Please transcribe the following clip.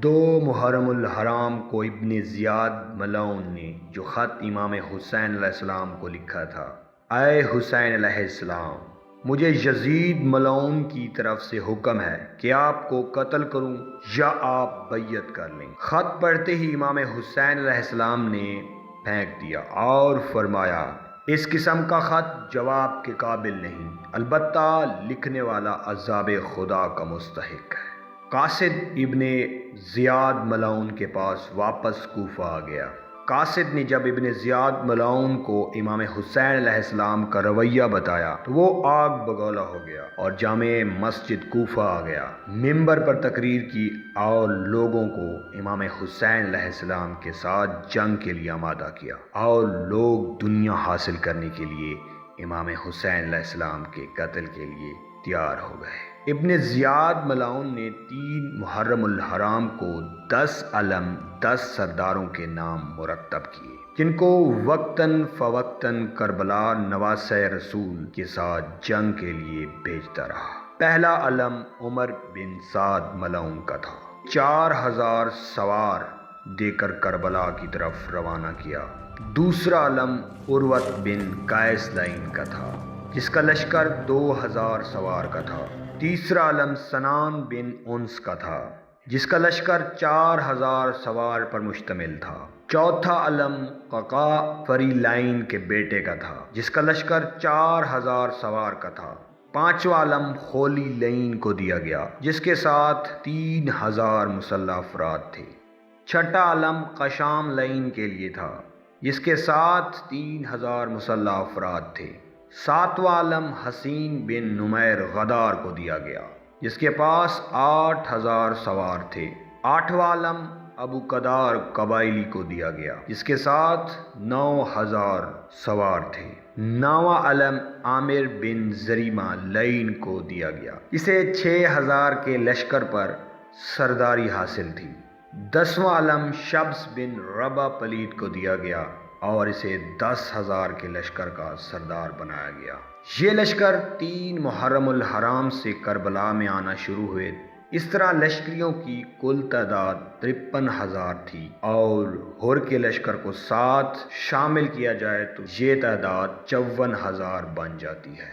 دو محرم الحرام کو ابن زیاد ملعون نے جو خط امام حسین علیہ السلام کو لکھا تھا: اے حسین علیہ السلام، مجھے یزید ملعون کی طرف سے حکم ہے کہ آپ کو قتل کروں یا آپ بیعت کر لیں۔ خط پڑھتے ہی امام حسین علیہ السلام نے پھینک دیا اور فرمایا، اس قسم کا خط جواب کے قابل نہیں، البتہ لکھنے والا عذاب خدا کا مستحق ہے۔ قاصد ابن زیاد ملعون کے پاس واپس کوفہ آ گیا۔ قاصد نے جب ابن زیاد ملعون کو امام حسین علیہ السلام کا رویہ بتایا تو وہ آگ بگولا ہو گیا اور جامع مسجد کوفہ آ گیا، ممبر پر تقریر کی اور لوگوں کو امام حسین علیہ السلام کے ساتھ جنگ کے لیے آمادہ کیا، اور لوگ دنیا حاصل کرنے کے لیے امام حسین علیہ السلام کے قتل کے لیے تیار ہو گئے۔ ابن زیاد ملعون نے 3 محرم الحرام کو 10 علم 10 سرداروں کے نام مرتب کیے، جن کو وقتاً فوقتاً کربلا نواسہ رسول کے ساتھ جنگ کے لیے بھیجتا رہا۔ پہلا علم عمر بن سعد ملعون کا تھا، 4000 سوار دے کر کربلا کی طرف روانہ کیا۔ دوسرا علم عروت بن قیس لعین کا تھا، جس کا لشکر 2000 سوار کا تھا۔ تیسرا علم سنان بن انس کا تھا، جس کا لشکر 4000 سوار پر مشتمل تھا۔ چوتھا علم قعقاع فری لعین کے بیٹے کا تھا، جس کا لشکر 4000 سوار کا تھا۔ پانچواں علم خولی لعین کو دیا گیا، جس کے ساتھ 3000 مسلح افراد تھے۔ چھٹا علم قشام لعین کے لیے تھا، جس کے ساتھ 3000 مسلح افراد تھے۔ ساتواں علم حسین بن نمیر غدار کو دیا گیا، جس کے پاس 8000 سوار تھے۔ آٹھواں علم ابو قدار قبائلی کو دیا گیا، جس کے ساتھ 9000 سوار تھے۔ نواں علم عامر بن زریمہ لعین کو دیا گیا، اسے 6000 کے لشکر پر سرداری حاصل تھی۔ 10واں علم شبس بن ربا پلید کو دیا گیا اور اسے 10,000 کے لشکر کا سردار بنایا گیا۔ یہ لشکر 3 محرم الحرام سے کربلا میں آنا شروع ہوئے۔ اس طرح لشکریوں کی کل تعداد 53,000 تھی، اور ہور کے لشکر کو ساتھ شامل کیا جائے تو یہ تعداد 54,000 بن جاتی ہے۔